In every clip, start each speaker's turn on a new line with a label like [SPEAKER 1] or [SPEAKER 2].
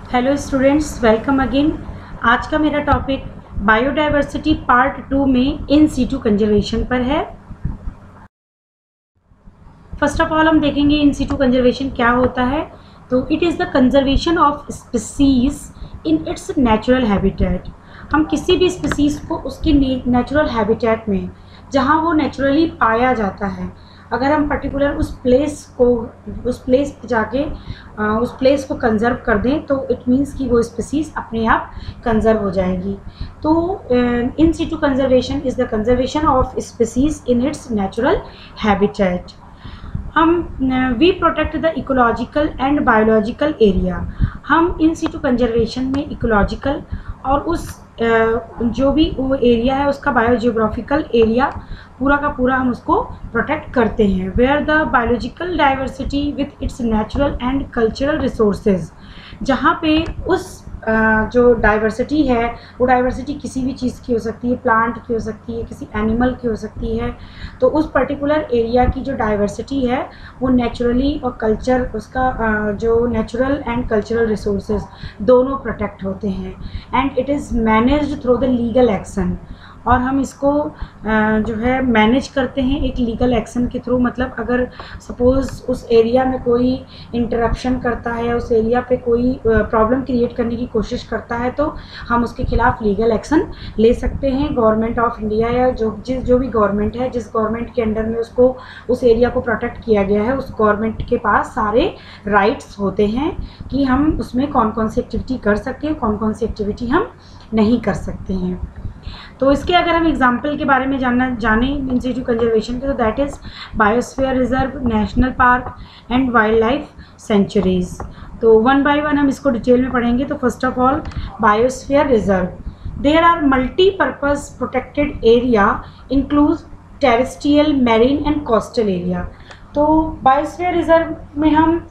[SPEAKER 1] Hello students, welcome again. आज का मेरा टॉपिक बायोडाइवर्सिटी पार्ट 2 में इन सीटू कंजर्वेशन पर है। फर्स्ट ऑफ ऑल हम देखेंगे इन सीटू कंजर्वेशन क्या होता है। तो it is the conservation of species in its natural habitat. हम किसी भी स्पीसीज को उसके नेचुरल हैबिटेट में, जहाँ वो नेचुरली पाया जाता है, अगर हम पर्टिकुलर उस प्लेस पे जाके उस प्लेस को कंजर्व कर दें तो इट मीन्स कि वो स्पीसीज अपने आप कंजर्व हो जाएगी। तो in situ conservation is the conservation of species in its natural habitat. हम we protect the ecological and biological area. हम इन सीटू कंजर्वेशन में इकोलॉजिकल और उस जो भी वो एरिया है उसका बायोजियोग्राफिकल एरिया पूरा का पूरा हम उसको प्रोटेक्ट करते हैं। Where the biological diversity with its natural and cultural resources, जहाँ पे उस जो डाइवर्सिटी है वो डाइवर्सिटी किसी भी चीज़ की हो सकती है, प्लांट की हो सकती है, किसी एनिमल की हो सकती है। तो उस पर्टिकुलर एरिया की जो डाइवर्सिटी है वो नेचुरली और कल्चर उसका जो नेचुरल एंड कल्चरल रिसोर्सेज दोनों प्रोटेक्ट होते हैं। And it is managed through the legal action. और हम इसको जो है मैनेज करते हैं एक लीगल एक्शन के थ्रू। मतलब अगर सपोज़ उस एरिया में कोई इंटरप्शन करता है, उस एरिया पे कोई प्रॉब्लम क्रिएट करने की कोशिश करता है, तो हम उसके खिलाफ लीगल एक्शन ले सकते हैं। गवर्नमेंट ऑफ इंडिया या जो भी गवर्नमेंट है, जिस गवर्नमेंट के अंडर में उसको उस एरिया को प्रोटेक्ट किया गया है, उस गवर्नमेंट के पास सारे राइट्स होते हैं कि हम उसमें कौन कौन सी एक्टिविटी कर सकते हैं, कौन कौन सी एक्टिविटी हम नहीं कर सकते हैं। तो इसके अगर हम एग्जाम्पल के बारे में जाने इन सीटू कंजर्वेशन के, तो that is biosphere reserve, national park and wildlife sanctuaries. तो वन बाय वन हम इसको डिटेल में पढ़ेंगे। तो first of all biosphere reserve, there are multipurpose protected area include terrestrial, marine and coastal area. तो biosphere reserve में हम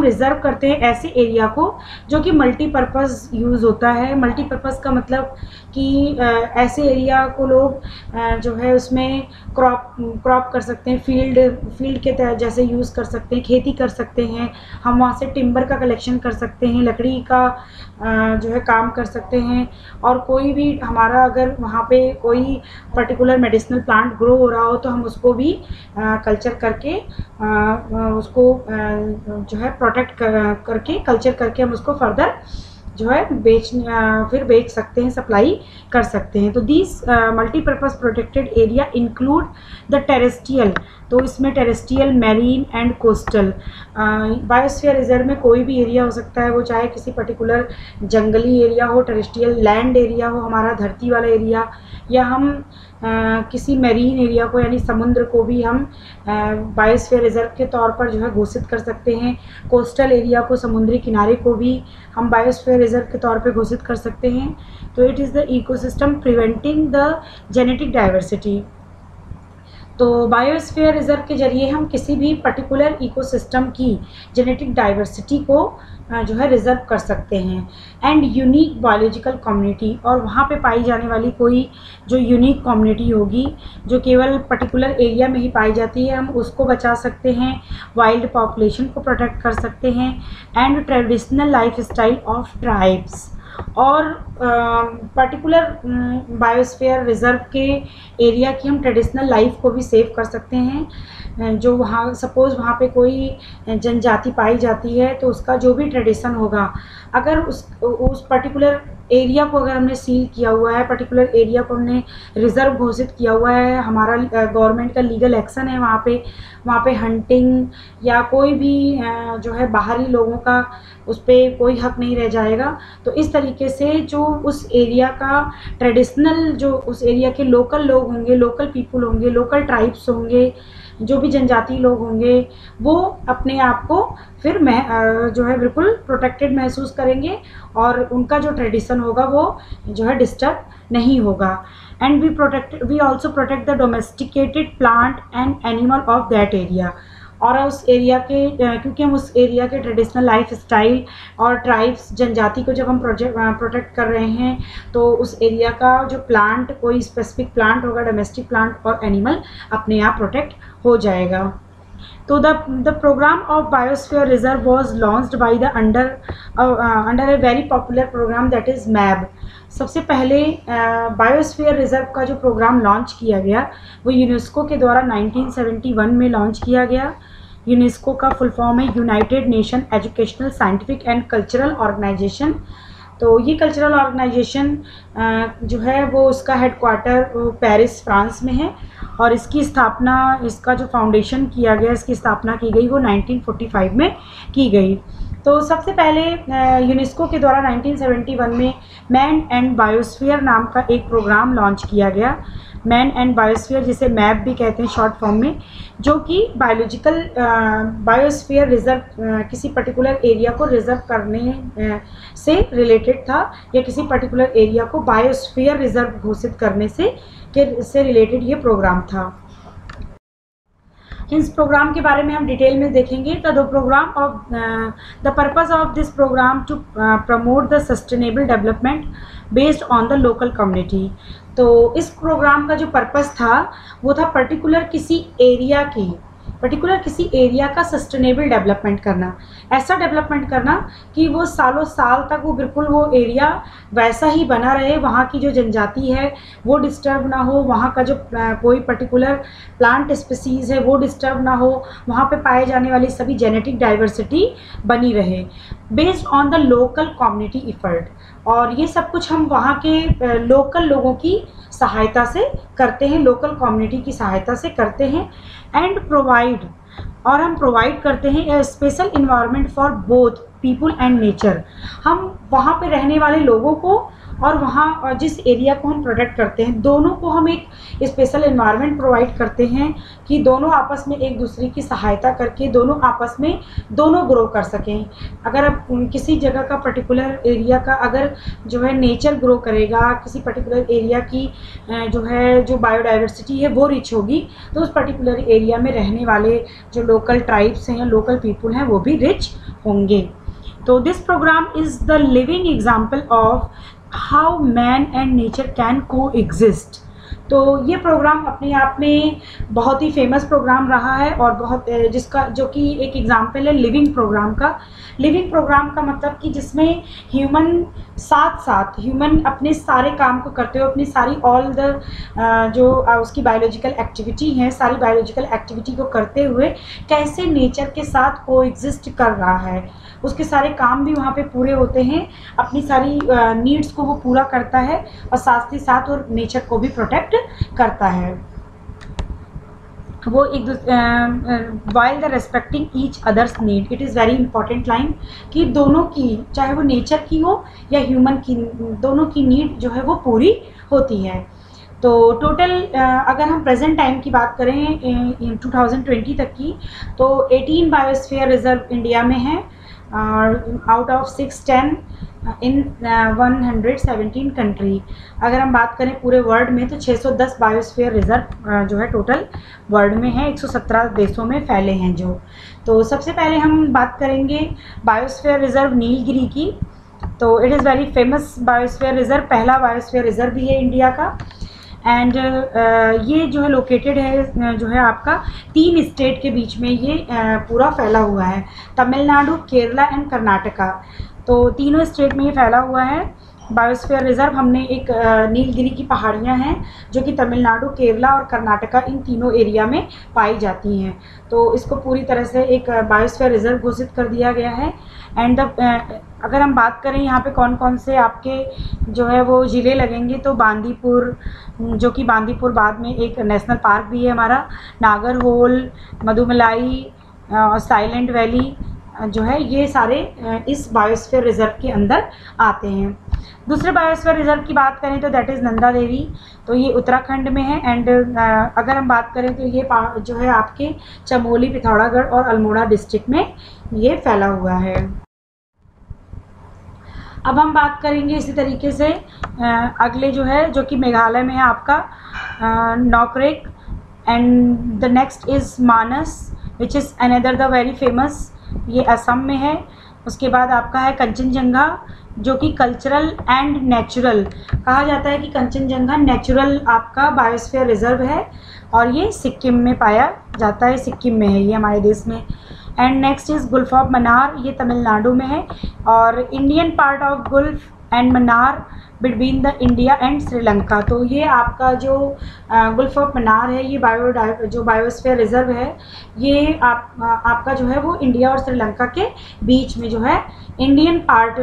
[SPEAKER 1] reserve करते हैं ऐसे एरिया को जो कि मल्टीपर्पज़ यूज़ होता है। मल्टीपर्पज़ का मतलब कि ऐसे एरिया को लोग जो है उसमें क्रॉप कर सकते हैं, फील्ड के जैसे यूज़ कर सकते हैं, खेती कर सकते हैं। हम वहाँ से टिम्बर का कलेक्शन कर सकते हैं, लकड़ी का जो है काम कर सकते हैं। और कोई भी हमारा अगर वहाँ पे कोई पर्टिकुलर मेडिसिनल प्लांट ग्रो हो रहा हो तो हम उसको भी कल्चर करके उसको जो है प्रोटेक्ट करके कल्चर करके हम उसको फर्दर जो है फिर बेच सकते हैं, सप्लाई कर सकते हैं। तो this multipurpose protected area include the terrestrial. तो इसमें terrestrial, marine and coastal. Biosphere reserve में कोई भी एरिया हो सकता है, वो चाहे किसी पर्टिकुलर जंगली एरिया हो, टेरेस्ट्रियल लैंड एरिया हो, हमारा धरती वाला एरिया, या हम किसी मैरीन एरिया को यानी समुद्र को भी हम बायोस्फीयर रिजर्व के तौर पर जो है घोषित कर सकते हैं। कोस्टल एरिया को, समुद्री किनारे को भी हम बायोस्फीयर रिजर्व के तौर पे घोषित कर सकते हैं। तो it is the ecosystem preventing the genetic diversity. तो बायोस्फीयर रिजर्व के जरिए हम किसी भी पर्टिकुलर इकोसिस्टम की जेनेटिक डाइवर्सिटी को जो है रिजर्व कर सकते हैं। एंड यूनिक बायोलॉजिकल कम्युनिटी, और वहाँ पे पाई जाने वाली कोई जो यूनिक कम्युनिटी होगी जो केवल पर्टिकुलर एरिया में ही पाई जाती है, हम उसको बचा सकते हैं। वाइल्ड पॉपुलेशन को प्रोटेक्ट कर सकते हैं। And traditional life style of tribes, और पर्टिकुलर बायोस्फीयर रिजर्व के एरिया की हम ट्रेडिशनल लाइफ को भी सेव कर सकते हैं। जो वहाँ सपोज़ वहाँ पे कोई जनजाति पाई जाती है तो उसका जो भी ट्रेडिशन होगा, अगर उस पर्टिकुलर एरिया को अगर हमने सील किया हुआ है, पर्टिकुलर एरिया को हमने रिज़र्व घोषित किया हुआ है, हमारा गवर्नमेंट का लीगल एक्शन है वहाँ पे हंटिंग या कोई भी जो है बाहरी लोगों का उस पर कोई हक नहीं रह जाएगा। तो इस तरीके से जो उस एरिया का ट्रेडिशनल, जो उस एरिया के लोकल लोग होंगे, लोकल पीपल होंगे, लोकल ट्राइब्स होंगे, जो भी जनजाति लोग होंगे, वो अपने आप को फिर जो है बिल्कुल प्रोटेक्टेड महसूस करेंगे और उनका जो ट्रेडिशन होगा वो जो है डिस्टर्ब नहीं होगा। And we also protect the domesticated plant and animal of that area. और उस एरिया के क्योंकि हम उस एरिया के ट्रेडिशनल लाइफ स्टाइल और ट्राइब्स, जनजाति को जब हम प्रोटेक्ट कर रहे हैं तो उस एरिया का जो प्लांट, कोई स्पेसिफिक प्लांट होगा, डोमेस्टिक प्लांट और एनिमल अपने आप प्रोटेक्ट हो जाएगा। तो the programme of biosphere reserve was launched by the under a very popular programme that is MAB. सबसे पहले बायोस्फीयर रिजर्व का जो प्रोग्राम लॉन्च किया गया वो यूनेस्को के द्वारा 1971 में लॉन्च किया गया। यूनेस्को का फुल फॉर्म है United Nation Educational Scientific and Cultural Organization. तो ये कल्चरल ऑर्गेनाइजेशन जो है वो उसका हेडक्वार्टर पेरिस फ्रांस में है और इसकी स्थापना, इसका जो फाउंडेशन किया गया, इसकी स्थापना की गई वो 1945 में की गई। तो सबसे पहले यूनेस्को के द्वारा 1971 में मैन एंड बायोस्फीयर नाम का एक प्रोग्राम लॉन्च किया गया। मैन एंड बायोस्फीयर, जिसे मैप भी कहते हैं शॉर्ट फॉर्म में, जो कि बायोलॉजिकल बायोस्फीयर रिजर्व किसी पर्टिकुलर एरिया को रिजर्व करने से रिलेटेड था, या किसी पर्टिकुलर एरिया को बायोस्फीयर रिजर्व घोषित करने से रिलेटेड ये प्रोग्राम था। इस प्रोग्राम के बारे में हम डिटेल में देखेंगे। The purpose of this programme to promote the sustainable development based on the local community. तो इस प्रोग्राम का जो पर्पस था वो था पर्टिकुलर किसी एरिया का सस्टेनेबल डेवलपमेंट करना, ऐसा डेवलपमेंट करना कि वो सालों साल तक वो बिल्कुल वो एरिया वैसा ही बना रहे, वहाँ की जो जनजाति है वो डिस्टर्ब ना हो, वहाँ का जो कोई पर्टिकुलर प्लांट स्पीसीज़ है वो डिस्टर्ब ना हो, वहाँ पे पाए जाने वाली सभी जेनेटिक डाइवर्सिटी बनी रहे based on the local community effort. और ये सब कुछ हम वहाँ के लोकल लोगों की सहायता से करते हैं, लोकल कम्युनिटी की सहायता से करते हैं। एंड हम प्रोवाइड करते हैं special environment for both people and nature. हम वहाँ पे रहने वाले लोगों को और वहाँ जिस एरिया को हम प्रोटेक्ट करते हैं, दोनों को हम एक स्पेशल इन्वायरमेंट प्रोवाइड करते हैं कि दोनों आपस में एक दूसरे की सहायता करके दोनों ग्रो कर सकें। अगर अब किसी जगह का पर्टिकुलर एरिया का अगर जो है नेचर ग्रो करेगा, किसी पर्टिकुलर एरिया की जो बायोडाइवर्सिटी है वो रिच होगी, तो उस पर्टिकुलर एरिया में रहने वाले जो लोकल ट्राइब्स हैं या लोकल पीपल हैं वो भी रिच होंगे। तो this programme is the living example of how man and nature can coexist. तो ये प्रोग्राम अपने आप में बहुत ही फेमस प्रोग्राम रहा है और जो कि एक एग्जाम्पल है लिविंग प्रोग्राम का। लिविंग प्रोग्राम का मतलब कि जिसमें ह्यूमन अपने सारे काम को करते हुए, अपनी सारी उसकी बायोलॉजिकल एक्टिविटी है, सारी बायोलॉजिकल एक्टिविटी को करते हुए कैसे नेचर के साथ को एग्जिस्ट कर रहा है, उसके सारे काम भी वहाँ पे पूरे होते हैं, अपनी सारी नीड्स को वो पूरा करता है और साथ ही साथ और नेचर को भी प्रोटेक्ट करता है। वो एक while the respecting each others need. It is very important line कि दोनों की, चाहे वो नेचर की हो या ह्यूमन की, दोनों की नीड जो है वो पूरी होती है। तो टोटल अगर हम प्रेजेंट टाइम की बात करें 2020 तक की, तो 18 बायोस्फीयर रिजर्व इंडिया में है आउट ऑफ 610 इन 117 कंट्री। अगर हम बात करें पूरे वर्ल्ड में तो 610 बायोस्फीयर रिजर्व जो है टोटल वर्ल्ड में है, 117 देशों में फैले हैं जो। तो सबसे पहले हम बात करेंगे बायोस्फीयर रिजर्व नीलगिरी की। तो it is very famous biosphere reserve, पहला बायोस्फीयर रिजर्व भी है इंडिया का। एंड ये जो है लोकेटेड है जो है आपका 3 स्टेट के बीच में ये पूरा फैला हुआ है, तमिलनाडु, केरला एंड कर्नाटका। तो तीनों स्टेट में ये फैला हुआ है बायोस्फीयर रिजर्व। हमने एक नीलगिरी की पहाड़ियाँ हैं जो कि तमिलनाडु, केरला और कर्नाटका इन तीनों एरिया में पाई जाती हैं। तो इसको पूरी तरह से एक बायोस्फीयर रिजर्व घोषित कर दिया गया है। एंड अगर हम बात करें यहाँ पे कौन कौन से आपके जो है वो ज़िले लगेंगे, तो बांदीपुर, जो कि बांदीपुर बाद में एक नेशनल पार्क भी है हमारा, नागरहोल, मधुमलाई और साइलेंट वैली जो है, ये सारे इस बायोस्फीयर रिजर्व के अंदर आते हैं। दूसरे बायोस्फीयर रिजर्व की बात करें तो दैट इज़ नंदा देवी, तो ये उत्तराखंड में है। एंड अगर हम बात करें तो ये जो है आपके चमोली, पिथौरागढ़ और अल्मोड़ा डिस्ट्रिक्ट में ये फैला हुआ है। अब हम बात करेंगे इसी तरीके से अगले जो कि मेघालय में है आपका Nokrek, and the next is Manas which is another the very famous, ये असम में है। उसके बाद आपका है कंचनजंगा जो कि कल्चरल एंड नेचुरल कहा जाता है कि कंचनजंगा नेचुरल आपका बायोस्फीयर रिजर्व है और ये सिक्किम में पाया जाता है, सिक्किम में है ये हमारे देश में। And next is Gulf of Mannar, ये तमिलनाडु में है। और Indian part of Gulf and Mannar between the India and Sri Lanka. तो ये आपका जो गुल्फ ऑफ मन्नार है, ये बायोस्फीयर रिजर्व है, ये आपका जो है वो इंडिया और श्रीलंका के बीच में जो है इंडियन पार्ट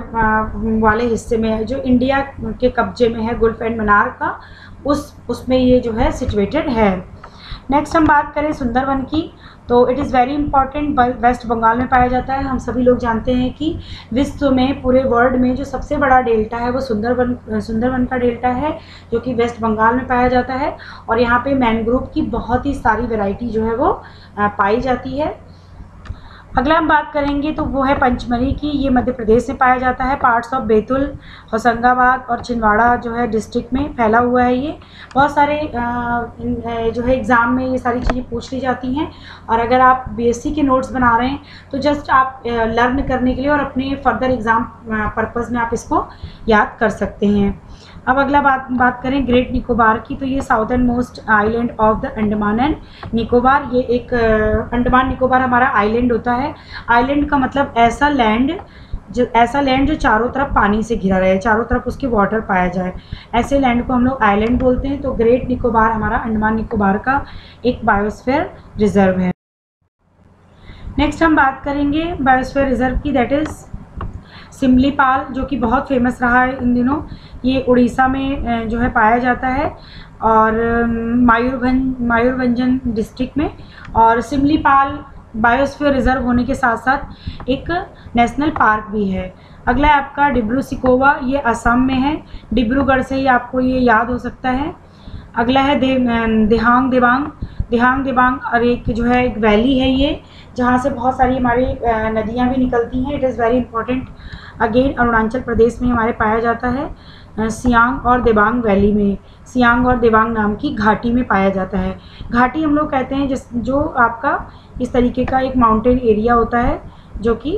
[SPEAKER 1] वाले हिस्से में है, जो इंडिया के कब्जे में है गुल्फ एंड मन्नार का, उसमें ये जो है सिचुएटेड है। नेक्स्ट हम बात करें सुंदरवन की, तो it is very important, West Bengal में पाया जाता है। हम सभी लोग जानते हैं कि विश्व में, पूरे वर्ल्ड में जो सबसे बड़ा डेल्टा है वो सुंदरवन का डेल्टा है, जो कि वेस्ट बंगाल में पाया जाता है। और यहाँ पे मैनग्रोव की बहुत ही सारी वैरायटी जो है वो पाई जाती है। अगला हम बात करेंगे तो वो है पंचमढ़ी की, ये मध्य प्रदेश में पाया जाता है। पार्ट्स ऑफ बैतूल, होशंगाबाद और छिंदवाड़ा जो है डिस्ट्रिक्ट में फैला हुआ है। ये बहुत सारे जो है एग्ज़ाम में ये सारी चीज़ें पूछ ली जाती हैं। और अगर आप बीएससी के नोट्स बना रहे हैं तो जस्ट आप लर्न करने के लिए और अपने फर्दर एग्ज़ाम पर्पज़ में आप इसको याद कर सकते हैं। अब अगला बात करें ग्रेट निकोबार की, तो ये southern most island of the Andaman and Nicobar. ये एक अंडमान निकोबार हमारा आइलैंड होता है। आइलैंड का मतलब ऐसा लैंड जो चारों तरफ पानी से घिरा रहे, चारों तरफ उसके वाटर पाया जाए, ऐसे लैंड को हम लोग आइलैंड बोलते हैं। तो ग्रेट निकोबार हमारा अंडमान निकोबार का एक बायोस्फीयर रिजर्व है। नेक्स्ट हम बात करेंगे बायोस्फीयर रिजर्व की, दैट इज़ सिमलीपाल, जो कि बहुत फेमस रहा है इन दिनों। ये उड़ीसा में जो है पाया जाता है, और मयूरभंजन डिस्ट्रिक्ट में। और सिमलीपाल बायोस्फीयर रिजर्व होने के साथ साथ एक नेशनल पार्क भी है। अगला है आपका डिब्रू सिकोवा, ये असम में है, डिब्रूगढ़ से ही आपको ये याद हो सकता है। अगला है दिहांग दिबांग, और एक जो है एक वैली है ये, जहाँ से बहुत सारी हमारी नदियाँ भी निकलती हैं। It is very important. Again Arunachal Pradesh में हमारे पाया जाता है, सियांग और दिबांग वैली में, सियांग और दिबांग नाम की घाटी में पाया जाता है। घाटी हम लोग कहते हैं जो आपका इस तरीके का एक माउंटेन एरिया होता है, जो कि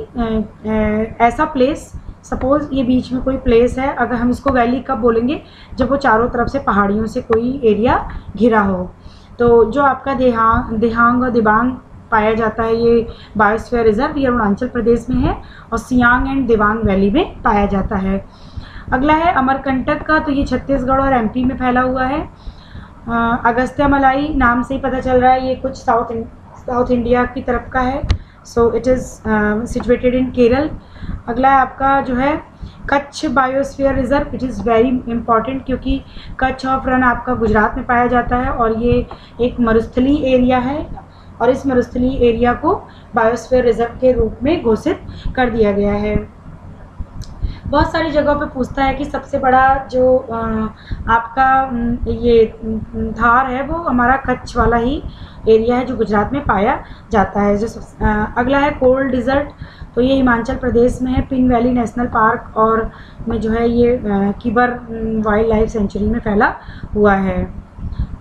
[SPEAKER 1] ऐसा प्लेस, सपोज़ ये बीच में कोई प्लेस है, अगर हम इसको वैली कब बोलेंगे, जब वो चारों तरफ से पहाड़ियों से कोई एरिया घिरा हो। तो जो आपका दिहांग और दिबांग पाया जाता है, ये बायोस्फीयर रिजर्व, ये अरुणाचल प्रदेश में है और सियांग एंड दिबांग वैली में पाया जाता है। अगला है अमरकंटक का, तो ये छत्तीसगढ़ और एमपी में फैला हुआ है। अगस्त्यमलाई नाम से ही पता चल रहा है, ये कुछ साउथ इंडिया की तरफ का है। So it is situated in Kerala. अगला है आपका जो है Kutch biosphere reserve. It is very important, क्योंकि कच्छ ऑफ रण आपका गुजरात में पाया जाता है, और ये एक मरुस्थलीय एरिया है, और इस मरुस्थलीय एरिया को बायोस्फीयर रिजर्व के रूप में घोषित कर दिया गया है। बहुत सारी जगहों पे पूछता है कि सबसे बड़ा जो आपका ये धार है वो हमारा कच्छ वाला ही एरिया है, जो गुजरात में पाया जाता है। जो अगला है कोल्ड डिज़र्ट, तो ये हिमाचल प्रदेश में है, पिन वैली नेशनल पार्क और में जो है ये किबर वाइल्ड लाइफ सेंचुरी में फैला हुआ है।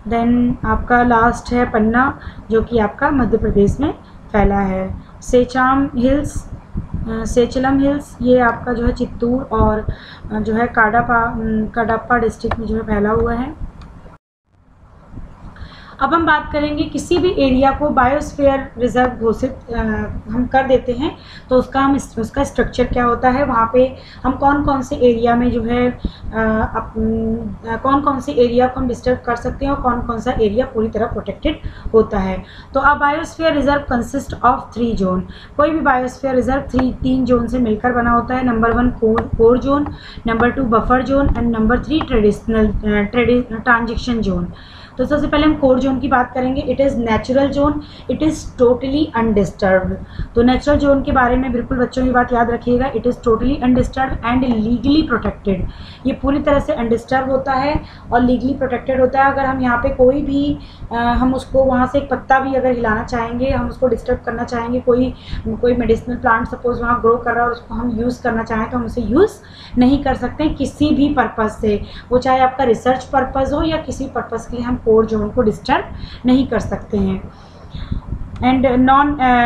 [SPEAKER 1] देन आपका लास्ट है पन्ना, जो कि आपका मध्य प्रदेश में फैला है। सेचलम हिल्स, ये आपका जो है चित्तूर और जो है कडप्पा डिस्ट्रिक्ट में जो है फैला हुआ है। अब हम बात करेंगे किसी भी एरिया को बायोस्फीयर रिजर्व घोषित हम कर देते हैं तो उसका स्ट्रक्चर क्या होता है, वहाँ पे हम कौन कौन से एरिया में जो है कौन कौन से एरिया को हम डिस्टर्ब कर सकते हैं और कौन कौन सा एरिया पूरी तरह प्रोटेक्टेड होता है। तो अब biosphere reserve consist of 3 zone. कोई भी बायोस्फीयर रिजर्व 3 जोन से मिलकर बना होता है। Number 1 core zone, number 2 buffer zone and number 3 transition zone. तो सबसे पहले हम कोर जोन की बात करेंगे। It is natural zone, it is totally undisturbed. तो नेचुरल जोन के बारे में बिल्कुल बच्चों की बात याद रखिएगा। It is totally undisturbed and legally protected. ये पूरी तरह से अनडिस्टर्ब होता है और लीगली प्रोटेक्टेड होता है। अगर हम यहाँ पे कोई भी हम उसको वहाँ से एक पत्ता भी अगर हिलाना चाहेंगे, हम उसको डिस्टर्ब करना चाहेंगे, कोई मेडिसिनल प्लांट सपोज वहाँ ग्रो कर रहा है और उसको हम यूज़ करना चाहें तो हम उसे यूज़ नहीं कर सकते किसी भी पर्पज़ से, वो चाहे आपका रिसर्च पर्पज़ हो या किसी पर्पज़ के लिए हम कोर जोन को डिस्टर्ब नहीं कर सकते हैं। And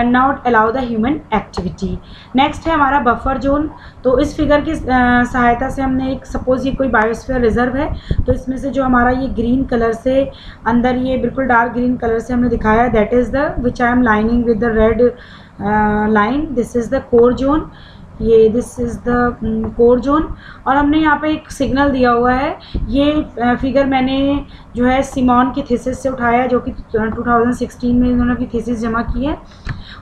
[SPEAKER 1] not allow the human activity. Next है हमारा बफर जोन। तो इस फिगर की सहायता से हमने एक सपोज ये कोई बायोस्फीयर रिजर्व है, तो इसमें से जो हमारा ये ग्रीन कलर से अंदर ये बिल्कुल डार्क ग्रीन कलर से हमने दिखाया, that is the which I am lining with the red line, this is the core zone, ये this is the core zone. और हमने यहाँ पे एक सिग्नल दिया हुआ है। ये फिगर मैंने जो है सिमोन की थीसिस से उठाया, जो कि 2016 में इन्होंने अपनी थीसिस जमा की है।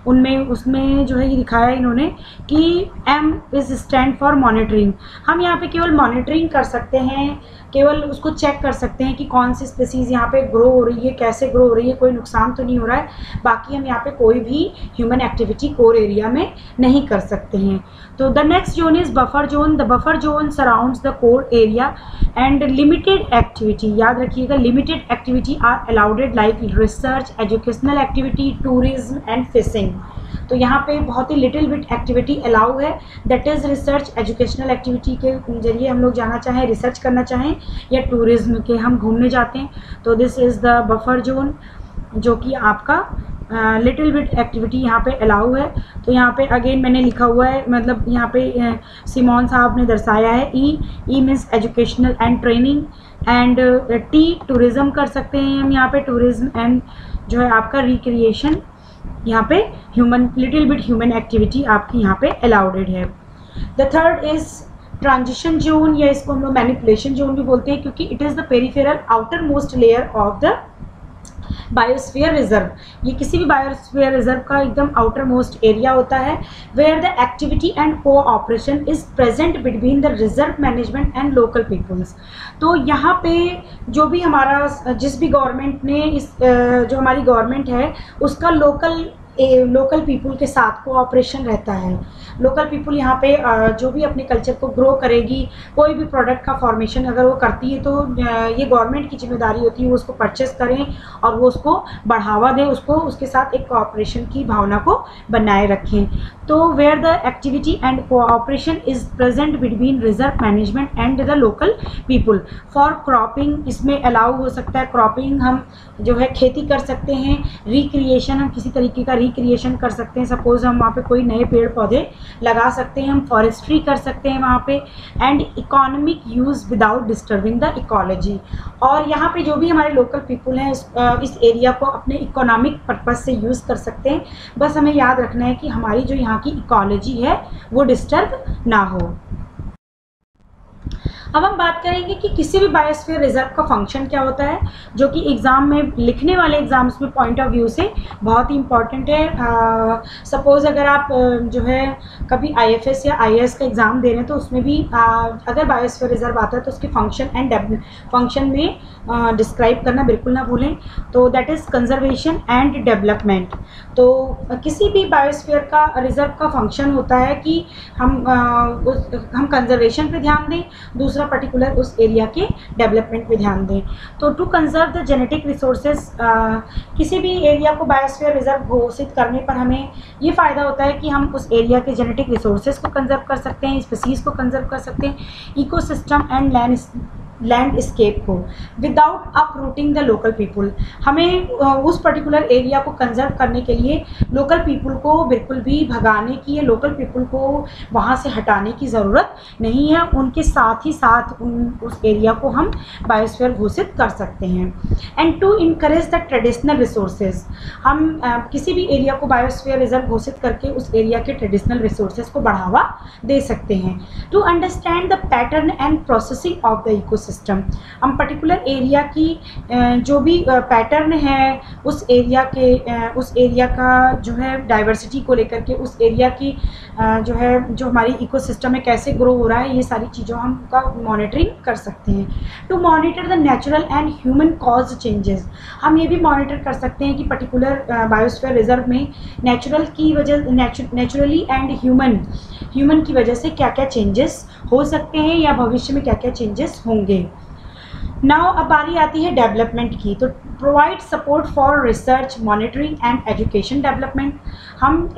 [SPEAKER 1] उसमें जो है ये दिखाया इन्होंने कि M is stand for monitoring. हम यहाँ पे केवल मॉनिटरिंग कर सकते हैं, केवल उसको चेक कर सकते हैं कि कौन सी स्पीसीज़ यहाँ पे ग्रो हो रही है, कैसे ग्रो हो रही है, कोई नुकसान तो नहीं हो रहा है। बाकी हम यहाँ पे कोई भी ह्यूमन एक्टिविटी कोर एरिया में नहीं कर सकते हैं। तो the next zone is buffer zone. The buffer zone surrounds the core area and limited activity, याद रखिएगा, limited activity are allowed like research, educational activity, tourism and fishing. तो यहाँ पे बहुत ही लिटिल बिट एक्टिविटी अलाउ है, that is research, educational activity के जरिए हम लोग जाना चाहें, रिसर्च करना चाहें, या टूरिज्म के हम घूमने जाते हैं, तो this is the buffer zone, जो कि आपका लिटिल बिट एक्टिविटी यहाँ पे अलाउ है। तो यहाँ पे अगेन मैंने लिखा हुआ है, मतलब यहाँ पे सिमोन साहब ने दर्शाया है, E means educational and training, and T tourism कर सकते हैं हम यहाँ पे, टूरिज़्म, एंड जो है आपका रिक्रिएशन, यहाँ पे human, little bit human activity आपकी यहाँ पे अलाउडेड है। The third is transition zone, या इसको हम लोग मैनिपुलेशन जोन भी बोलते हैं, क्योंकि it is the peripheral outer most layer of the biosphere reserve. ये किसी भी बायोस्फीयर रिजर्व का एकदम आउटर मोस्ट एरिया होता है, where the activity and cooperation is present between the reserve management and local peoples. तो यहाँ पे जो भी हमारा, जिस भी गवर्नमेंट ने जो हमारी गवर्नमेंट है उसका लोकल पीपल के साथ कोऑपरेशन रहता है। लोकल पीपल यहाँ पे जो भी अपने कल्चर को ग्रो करेगी, कोई भी प्रोडक्ट का फॉर्मेशन अगर वो करती है, तो ये गवर्नमेंट की जिम्मेदारी होती है वो उसको परचेस करें और वो उसको बढ़ावा दें, उसको उसके साथ एक कोऑपरेशन की भावना को बनाए रखें। तो where the activity and cooperation is present between reserve management and the local people for cropping, इसमें अलाउ हो सकता है क्रॉपिंग, हम जो है खेती कर सकते हैं, रिक्रिएशन, हम किसी तरीके का रिक्रिएशन कर सकते हैं, सपोज हम वहाँ पे कोई नए पेड़ पौधे लगा सकते हैं, हम फॉरेस्ट्री कर सकते हैं वहाँ पे, and economic use without disturbing the ecology. और यहाँ पे जो भी हमारे लोकल पीपल हैं इस एरिया को अपने इकोनॉमिक पर्पस से यूज़ कर सकते हैं। बस हमें याद रखना है कि हमारी जो यहाँ की इकोलॉजी है वो डिस्टर्ब ना हो। अब हम बात करेंगे कि किसी भी बायोस्फीयर रिजर्व का फंक्शन क्या होता है, जो कि एग्ज़ाम में लिखने वाले एग्जाम्स में पॉइंट ऑफ व्यू से बहुत ही इंपॉर्टेंट है। सपोज़ अगर आप जो है कभी IFS या IAS का एग्ज़ाम दे रहे हैं, तो उसमें भी अगर बायोस्फीयर रिजर्व आता है तो उसके फंक्शन में डिस्क्राइब करना बिल्कुल ना भूलें। तो that is conservation and development. तो किसी भी बायोस्फीयर का रिजर्व का फंक्शन होता है कि हम कंजर्वेशन पे ध्यान दें, दूसरा पर्टिकुलर उस एरिया के डेवलपमेंट पे ध्यान दें। तो to conserve the genetic resources, किसी भी एरिया को बायोस्फीयर रिजर्व घोषित करने पर हमें ये फ़ायदा होता है कि हम उस एरिया के जेनेटिक रिसोर्सेज को कंजर्व कर सकते हैं, स्पीसीज़ को कंजर्व कर सकते हैं, इकोसिस्टम एंड लैंडस्केप को, without uprooting the local people. हमें उस पर्टिकुलर एरिया को कंजर्व करने के लिए लोकल पीपल को बिल्कुल भी भगाने की या लोकल पीपल को वहाँ से हटाने की ज़रूरत नहीं है, उनके साथ ही साथ उस एरिया को हम बायोस्फीयर घोषित कर सकते हैं। And to encourage the traditional resources, हम किसी भी एरिया को बायोस्फीयर रिजर्व घोषित करके उस एरिया के ट्रेडिशनल रिसोर्सेज को बढ़ावा दे सकते हैं। To understand the pattern and processing of the system, हम पर्टिकुलर एरिया की जो भी पैटर्न है उस एरिया का जो है डाइवर्सिटी को लेकर के, उस एरिया की जो हमारी इकोसिस्टम है कैसे ग्रो हो रहा है, ये सारी चीज़ों हम का मॉनिटरिंग कर सकते हैं। To monitor the natural and human cause changes, हम ये भी मॉनिटर कर सकते हैं कि पर्टिकुलर बायोस्फीयर रिजर्व में नेचुरली एंड ह्यूमन की वजह से क्या क्या चेंजेस हो सकते हैं या भविष्य में क्या क्या चेंजेस होंगे। नाउ अब बारी आती है डेवलपमेंट की। तो provide support for research, monitoring and education development. हम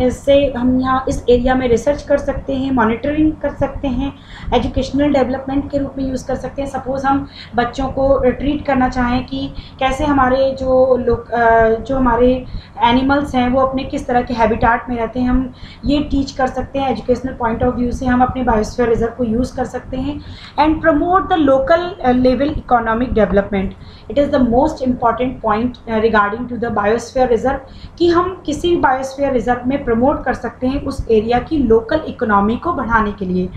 [SPEAKER 1] यहाँ इस एरिया में रिसर्च कर सकते हैं, मॉनिटरिंग कर सकते हैं, एजुकेशनल डेवलपमेंट के रूप में यूज़ कर सकते हैं। सपोज़ हम बच्चों को ट्रीट करना चाहें कि कैसे हमारे जो हमारे एनिमल्स हैं वो अपने किस तरह के हैबिटेट में रहते हैं, हम ये टीच कर सकते हैं। एजुकेशनल पॉइंट ऑफ व्यू से हम अपने बायोस्फीयर रिजर्व को यूज़ कर सकते हैं। And promote the local level economic development. It is the most important point regarding to the biosphere reserve कि हम किसी भी बायोस्फीयर रिजर्व में प्रमोट कर सकते हैं उस एरिया की लोकल इकोनॉमी को बढ़ाने के लिए।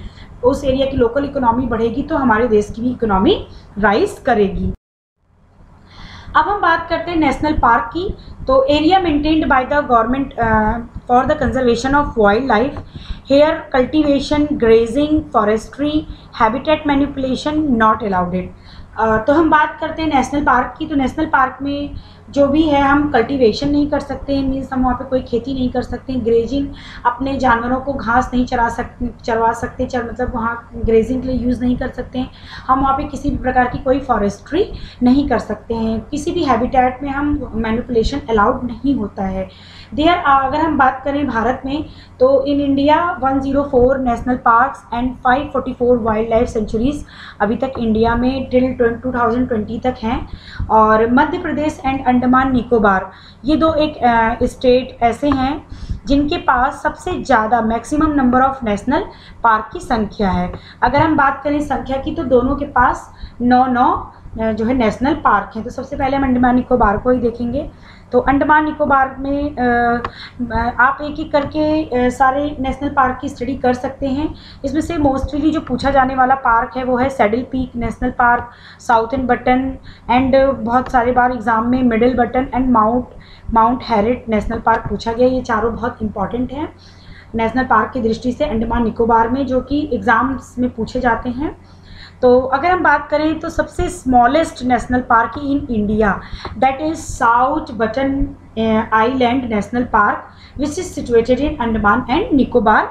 [SPEAKER 1] उस एरिया की लोकल इकोनॉमी बढ़ेगी तो हमारे देश की भी इकोनॉमी राइज करेगी। अब हम बात करते हैं नेशनल पार्क की। तो area maintained by the government for the conservation of wildlife, here cultivation, grazing, forestry, habitat manipulation not allowed it. तो हम बात करते हैं नेशनल पार्क की। तो नेशनल पार्क में जो भी है हम कल्टीवेशन नहीं कर सकते हैं, मीन्स हम वहाँ पे कोई खेती नहीं कर सकते हैं। ग्रेजिंग, अपने जानवरों को घास नहीं चरवा सकते, मतलब वहाँ ग्रेजिंग के लिए यूज़ नहीं कर सकते हैं। हम वहाँ पे किसी भी प्रकार की कोई फॉरेस्ट्री नहीं कर सकते हैं। किसी भी हैबिटेट में हम मैनिपुलेशन अलाउड नहीं होता है। अगर हम बात करें भारत में, तो in India 104 national parks and 544 wild life centuries अभी तक इंडिया में टिल 2020 तक हैं। और मध्य प्रदेश एंड अंडमान निकोबार, ये दो एक स्टेट ऐसे हैं जिनके पास सबसे ज़्यादा maximum number of national park की संख्या है। अगर हम बात करें संख्या की, तो दोनों के पास 9 जो है नेशनल पार्क हैं। तो सबसे पहले हम अंडमान निकोबार को ही देखेंगे। तो अंडमान निकोबार में आप एक एक करके सारे नेशनल पार्क की स्टडी कर सकते हैं। इसमें से मोस्टली जो पूछा जाने वाला पार्क है वो है saddle peak national park, southern button and बहुत सारे बार एग्ज़ाम में middle button and mount Herriot national park पूछा गया। ये चारों बहुत इंपॉर्टेंट हैं नेशनल पार्क की दृष्टि से अंडमान निकोबार में, जो कि एग्ज़ाम्स में पूछे जाते हैं। तो अगर हम बात करें तो सबसे smallest national park in India, that is south button island national park which is situated in Andaman and Nicobar.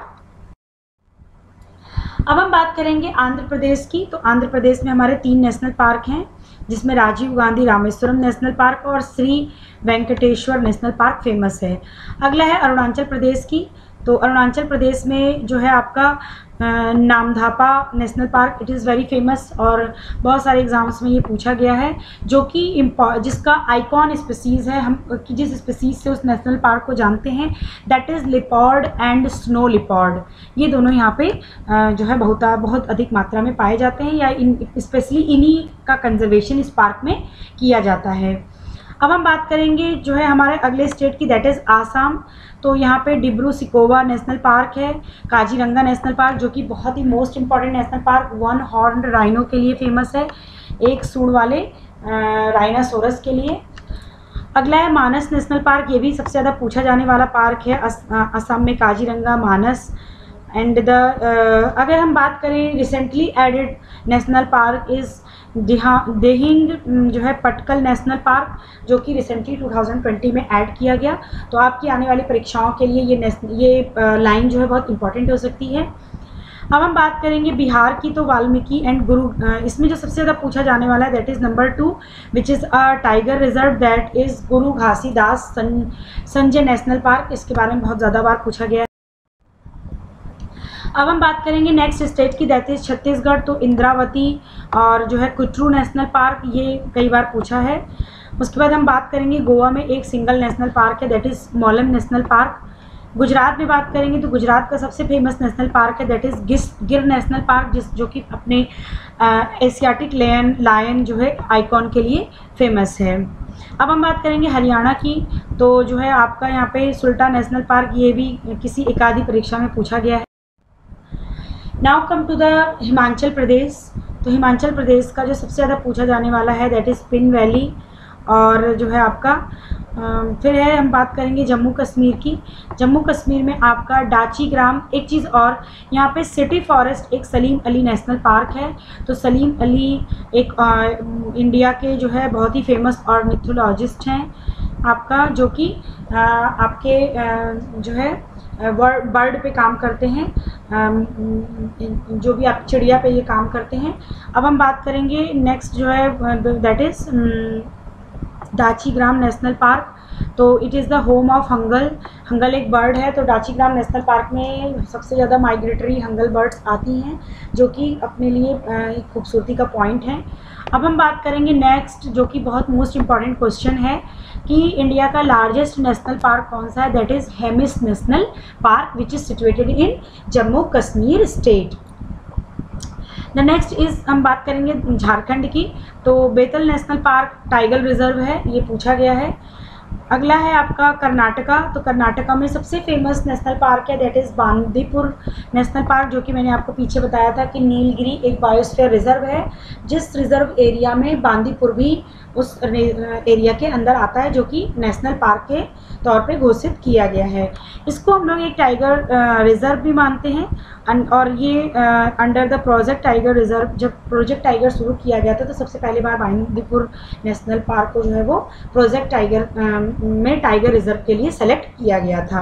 [SPEAKER 1] अब हम बात करेंगे आंध्र प्रदेश की। तो आंध्र प्रदेश में हमारे 3 नेशनल पार्क हैं, जिसमें राजीव गांधी रामेश्वरम नेशनल पार्क और Shri Venkateswara national park famous है। अगला है अरुणाचल प्रदेश की। तो अरुणाचल प्रदेश में जो है आपका Namdapha national park, it is very famous और बहुत सारे एग्जाम्स में ये पूछा गया है, जो कि जिसका आइकॉन स्पीसीज़ है, हम जिस स्पीसीज़ से उस नेशनल पार्क को जानते हैं, that is leopard and snow leopard. ये दोनों यहाँ पे जो है बहुत अधिक मात्रा में पाए जाते हैं, या स्पेशली इन्हीं का कंजर्वेशन इस पार्क में किया जाता है। अब हम बात करेंगे जो है हमारे अगले स्टेट की, दैट इज़ आसाम। तो यहाँ पे डिब्रू सिकोवा नेशनल पार्क है, काजीरंगा नेशनल पार्क जो कि बहुत ही most important national park 1 horn rhino के लिए फेमस है, एक सूंड वाले राइनासोरस के लिए। अगला है मानस नेशनल पार्क, ये भी सबसे ज़्यादा पूछा जाने वाला पार्क है असम में, काजीरंगा, मानस एंड अगर हम बात करें recently added national park is Dehing जो है पटकल नेशनल पार्क, जो कि रिसेंटली 2020 में ऐड किया गया। तो आपकी आने वाली परीक्षाओं के लिए ये लाइन जो है बहुत इंपॉर्टेंट हो सकती है। अब हम बात करेंगे बिहार की। तो वाल्मीकि एंड गुरु, इसमें जो सबसे ज़्यादा पूछा जाने वाला है that is number 2 which is a tiger reserve, that is Guru Ghasidas Sanjay national park. इसके बारे में बहुत ज़्यादा बार पूछा गया है। अब हम बात करेंगे नेक्स्ट स्टेट की, दैट इज़ छत्तीसगढ़। तो इंद्रावती और जो है कुट्रू नेशनल पार्क, ये कई बार पूछा है। उसके बाद हम बात करेंगे गोवा में एक सिंगल नेशनल पार्क है, that is Mollem national park. Gujarat में बात करेंगे तो गुजरात का सबसे फेमस नेशनल पार्क है, दैट इज़ गिर नेशनल पार्क, जो कि अपने एशियाटिक लायन जो है आइकॉन के लिए फेमस है। अब हम बात करेंगे हरियाणा की। तो जो है आपका यहाँ पे सुल्टा नेशनल पार्क, ये भी किसी एकाधी परीक्षा में पूछा गया है। Now come to the Himachal Pradesh. तो हिमाचल प्रदेश का जो सबसे ज़्यादा पूछा जाने वाला है दैट इज़ स्पिन वैली, और जो है आपका फिर है हम बात करेंगे जम्मू कश्मीर की। जम्मू कश्मीर में आपका डाची ग्राम, एक चीज़ और यहाँ पे सिटी फॉरेस्ट एक सलीम अली नेशनल पार्क है। तो सलीम अली एक इंडिया के जो है बहुत ही फेमस ऑर्निथोलॉजिस्ट हैं आपका, जो कि आपके जो है बर्ड पे काम करते हैं, जो भी आप चिड़िया पे ये काम करते हैं। अब हम बात करेंगे नेक्स्ट जो है दैट इज़ दाचीग्राम नेशनल पार्क, तो it is the home of Hangal. Hangal एक बर्ड है, तो दाचीग्राम नेशनल पार्क में सबसे ज़्यादा माइग्रेटरी हंगल बर्ड्स आती हैं, जो कि अपने लिए एक खूबसूरती का पॉइंट है। अब हम बात करेंगे नेक्स्ट, जो कि बहुत मोस्ट इम्पॉर्टेंट क्वेश्चन है कि इंडिया का लार्जेस्ट नेशनल पार्क कौन सा है। That is Hemis national park which is situated in Jammu Kashmir state. The next is हम बात करेंगे झारखंड की, तो Bethel national park tiger reserve है, ये पूछा गया है। अगला है आपका कर्नाटका, तो कर्नाटका में सबसे फेमस नेशनल पार्क है that is Bandipur national park, जो कि मैंने आपको पीछे बताया था कि नीलगिरी एक बायोस्फीयर रिजर्व है, जिस रिजर्व एरिया में बांदीपुर भी उस एरिया के अंदर आता है, जो कि नेशनल पार्क के तौर पे घोषित किया गया है। इसको हम लोग एक टाइगर रिजर्व भी मानते हैं, और ये under the project tiger reserve, जब प्रोजेक्ट टाइगर शुरू किया गया था तो सबसे पहली बार बांदीपुर नेशनल पार्क को जो है वो प्रोजेक्ट टाइगर में टाइगर रिजर्व के लिए सेलेक्ट किया गया था।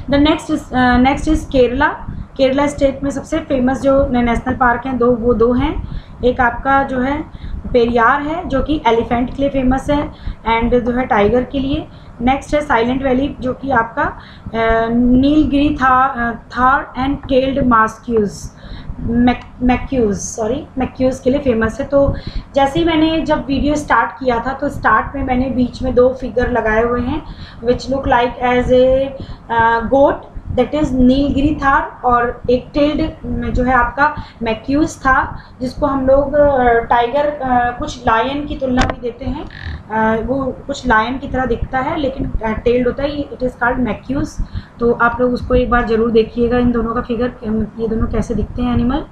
[SPEAKER 1] The next is Kerala. Kerala state में सबसे फेमस जो नेशनल पार्क हैं वो दो हैं। एक आपका जो है पेरियार है, जो कि एलिफेंट के लिए फेमस है एंड जो है टाइगर के लिए। नेक्स्ट है साइलेंट वैली, जो कि आपका नीलगिरी थार एंड टेल्ड मैक्यूज के लिए फेमस है। तो जैसे ही मैंने जब वीडियो स्टार्ट किया था, तो स्टार्ट में मैंने बीच में 2 फिगर लगाए हुए हैं which look like as a goat, that is Nilgiri tahr, और एक टेल्ड जो है आपका मैक्यूज था, जिसको हम लोग टाइगर कुछ लायन की तुलना भी देते हैं, वो कुछ लायन की तरह दिखता है लेकिन टेल्ड होता है, इट इज़ कॉल्ड मैक्यूज। तो आप लोग उसको एक बार ज़रूर देखिएगा, इन दोनों का फिगर, ये दोनों कैसे दिखते हैं animal.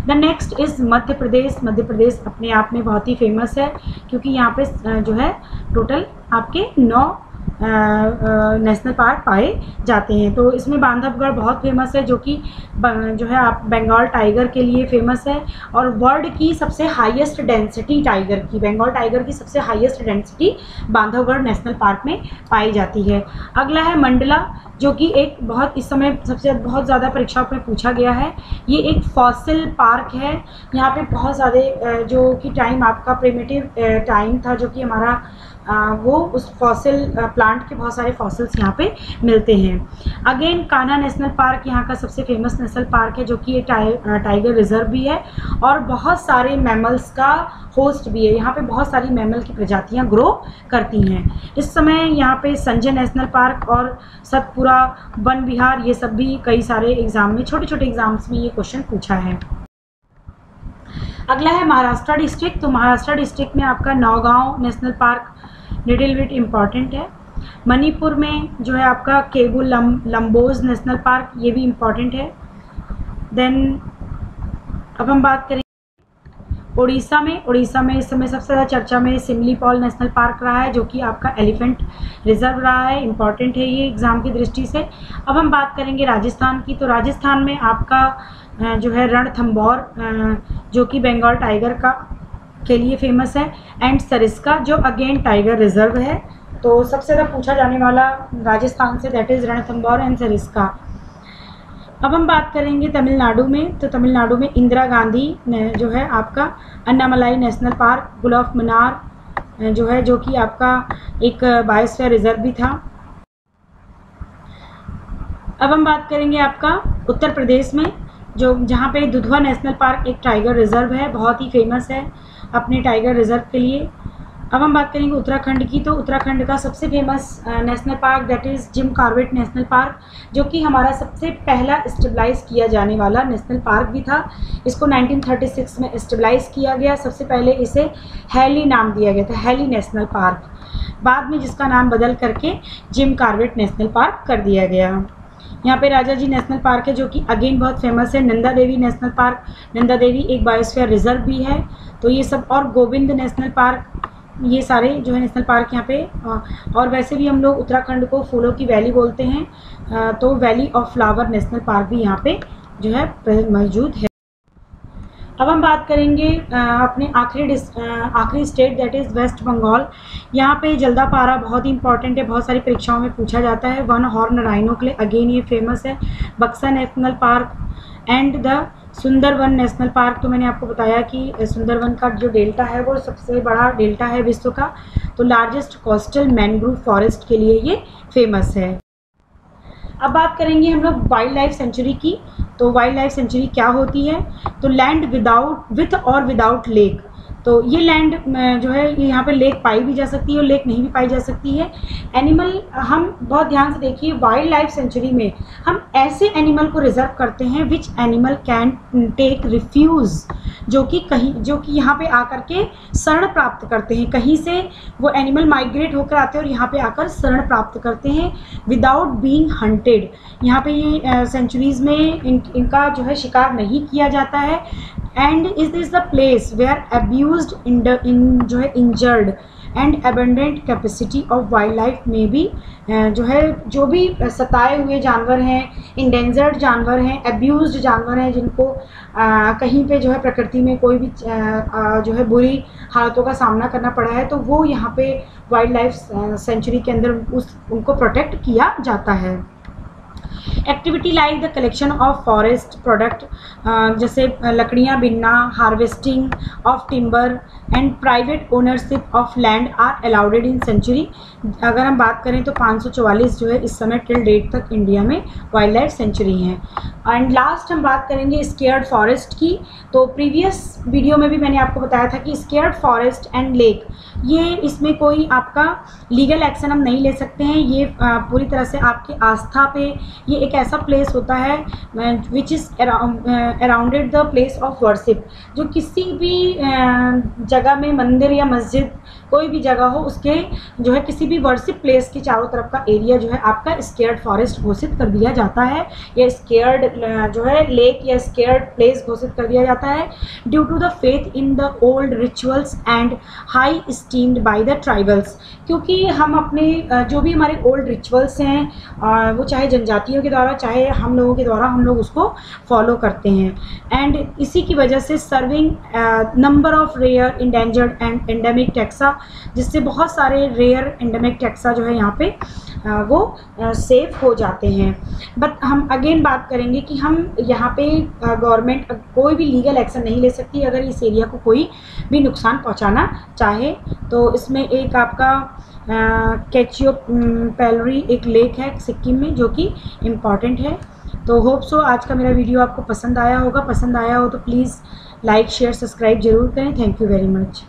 [SPEAKER 1] The next is Madhya Pradesh. Madhya Pradesh अपने आप में बहुत ही फेमस है, क्योंकि यहाँ पे जो है टोटल आपके 9 नेशनल पार्क पाए जाते हैं। तो इसमें बांधवगढ़ बहुत फेमस है, जो कि जो है आप बंगाल टाइगर के लिए फेमस है, और वर्ल्ड की सबसे हाईएस्ट डेंसिटी टाइगर की, बंगाल टाइगर की सबसे highest density Bandhavgarh national park में पाई जाती है। अगला है मंडला, जो कि एक बहुत इस समय बहुत ज़्यादा परीक्षाओं में पूछा गया है। ये एक फॉसिल पार्क है, यहाँ पे बहुत ज़्यादा जो कि टाइम आपका प्रिमिटिव टाइम था, जो कि हमारा वो उस फॉसिल प्लांट के बहुत सारे फॉसिल्स यहाँ पे मिलते हैं। अगेन कान्हा नेशनल पार्क यहाँ का सबसे फेमस नेशनल पार्क है, जो कि एक टाइगर रिजर्व भी है और बहुत सारे मैमल्स का होस्ट भी है। यहाँ पे बहुत सारी मैमल की प्रजातियाँ ग्रो करती हैं। इस समय यहाँ पे संजय नेशनल पार्क और सतपुरा वन विहार, ये सब भी कई सारे एग्जाम में, छोटे छोटे एग्जाम्स में ये क्वेश्चन पूछा है। अगला है महाराष्ट्र डिस्ट्रिक्ट। तो महाराष्ट्र डिस्ट्रिक्ट में आपका Naugaon national park little bit important है। मणिपुर में जो है आपका केबू लंबोज नेशनल पार्क, ये भी इम्पॉर्टेंट है। देन अब हम बात करें उड़ीसा में इस समय सबसे ज़्यादा चर्चा में सिमलीपाल नेशनल पार्क रहा है, जो कि आपका एलिफेंट रिजर्व रहा है, इम्पॉर्टेंट है ये एग्ज़ाम की दृष्टि से। अब हम बात करेंगे राजस्थान की। तो राजस्थान में आपका जो है रणथंभौर, जो कि बंगाल टाइगर के लिए फेमस है, एंड सरिस्का, जो अगेन टाइगर रिजर्व है। तो सबसे ज़्यादा पूछा जाने वाला Rajasthan say that is Ranthambore and Sariska. अब हम बात करेंगे तमिलनाडु में। तो तमिलनाडु में इंदिरा गांधी जो है आपका अन्नामलाई नेशनल पार्क, गुल ऑफ मन्नार जो है, जो कि आपका एक बायोस्फीयर रिजर्व भी था। अब हम बात करेंगे आपका उत्तर प्रदेश में, जहाँ पे दुधवा नेशनल पार्क एक टाइगर रिजर्व है, बहुत ही फेमस है अपने टाइगर रिजर्व के लिए। अब हम बात करेंगे उत्तराखंड की। तो उत्तराखंड का सबसे famous national park that is Jim Corbett national park, जो कि हमारा सबसे पहला स्टेबलाइज किया जाने वाला नेशनल पार्क भी था। इसको 1936 में स्टेबलाइज किया गया। सबसे पहले इसे हैली नाम दिया गया था, हैली नेशनल पार्क, बाद में जिसका नाम बदल करके जिम कॉर्बेट नेशनल पार्क कर दिया गया। यहाँ पे राजा जी नेशनल पार्क है, जो कि अगेन बहुत फेमस है। नंदा देवी नेशनल पार्क, नंदा देवी एक बायोस्फीयर रिजर्व भी है। तो ये सब, और गोविंद नेशनल पार्क, ये सारे जो है नेशनल पार्क यहाँ पे। और वैसे भी हम लोग उत्तराखंड को फूलों की वैली बोलते हैं, तो valley of flower national park भी यहाँ पे जो है मौजूद है। अब हम बात करेंगे अपने आखिरी state that is West Bengal. यहाँ पे जल्दापारा बहुत ही इंपॉर्टेंट है, बहुत सारी परीक्षाओं में पूछा जाता है। वन हॉर्न राइनो के लिए अगेन ये फेमस है। Buxa national park and the Sundarban national park, तो मैंने आपको बताया कि सुंदरवन का जो डेल्टा है वो सबसे बड़ा डेल्टा है विश्व का, तो लार्जेस्ट कोस्टल मैंग्रोव फॉरेस्ट के लिए ये फेमस है। अब बात करेंगे हम लोग वाइल्ड लाइफ सेंचुरी की। तो वाइल्ड लाइफ सेंचुरी क्या होती है? तो लैंड विथ और विदाउट लेक, तो ये लैंड जो है यहाँ पे लेक पाई भी जा सकती है और लेक नहीं भी पाई जा सकती है। एनिमल, हम बहुत ध्यान से देखिए, वाइल्ड लाइफ सेंचुरी में हम ऐसे एनिमल को रिजर्व करते हैं which animal can take refuge, जो कि यहाँ पे आकर के शरण प्राप्त करते हैं। कहीं से वो एनिमल माइग्रेट होकर आते हैं और यहाँ पे आकर शरण प्राप्त करते हैं विदाउट बीइंग हंटेड। यहाँ पे ये सेंचुरीज़ में इनका जो है शिकार नहीं किया जाता है। And is this the place where abused जो है injured and abundant capacity of wildlife में भी जो भी सताए हुए जानवर हैं, इंडेंजर्ड जानवर हैं, अब्यूज्ड जानवर हैं, जिनको कहीं पे जो है प्रकृति में कोई भी जो है बुरी हालतों का सामना करना पड़ा है, तो वो यहाँ पे वाइल्ड लाइफ सेंचुरी के अंदर उनको प्रोटेक्ट किया जाता है। Activity like the collection of forest product, जैसे लकड़ियाँ बिनना, harvesting of timber and private ownership of land are allowed in sanctuary. अगर हम बात करें तो 544 जो है इस समय टिल डेट तक इंडिया में वाइल्ड लाइफ सेंचुरी हैं। एंड लास्ट हम बात करेंगे स्केयर्ड फॉरेस्ट की। तो प्रीवियस वीडियो में भी मैंने आपको बताया था कि स्केयर्ड फॉरेस्ट एंड लेक, ये इसमें कोई आपका लीगल एक्शन हम नहीं ले सकते हैं। ये पूरी तरह से आपकी आस्था पे, ये एक ऐसा प्लेस होता है which is arounded the place of worship, जो किसी भी जगह में, मंदिर या मस्जिद, कोई भी जगह हो, उसके जो है किसी भी वर्शिप प्लेस के चारों तरफ का एरिया जो है आपका स्केयर्ड फॉरेस्ट घोषित कर दिया जाता है, या स्केयर्ड जो है लेक या स्केयर्ड प्लेस घोषित कर दिया जाता है, due to the faith in the old rituals and high esteemed by the tribals. क्योंकि हम अपने जो भी हमारे ओल्ड रिचुअल्स हैं, वो चाहे जनजातियों के द्वारा चाहे हम लोगों के द्वारा, हम लोग उसको फॉलो करते हैं। एंड इसी की वजह से serving number of rare, endangered and endemic taxa, जिससे बहुत सारे रेयर एंडेमिक टैक्सा जो है यहाँ पे वो सेफ हो जाते हैं। बट हम अगेन बात करेंगे कि हम यहाँ पे गवर्नमेंट कोई भी लीगल एक्शन नहीं ले सकती अगर इस एरिया को कोई भी नुकसान पहुँचाना चाहे। तो इसमें एक आपका कैचियो पैलरी एक लेक है सिक्किम में, जो कि इम्पॉर्टेंट है। तो होप सो आज का मेरा वीडियो आपको पसंद आया होगा। पसंद आया हो तो प्लीज़ लाइक, शेयर, सब्सक्राइब जरूर करें। Thank you very much.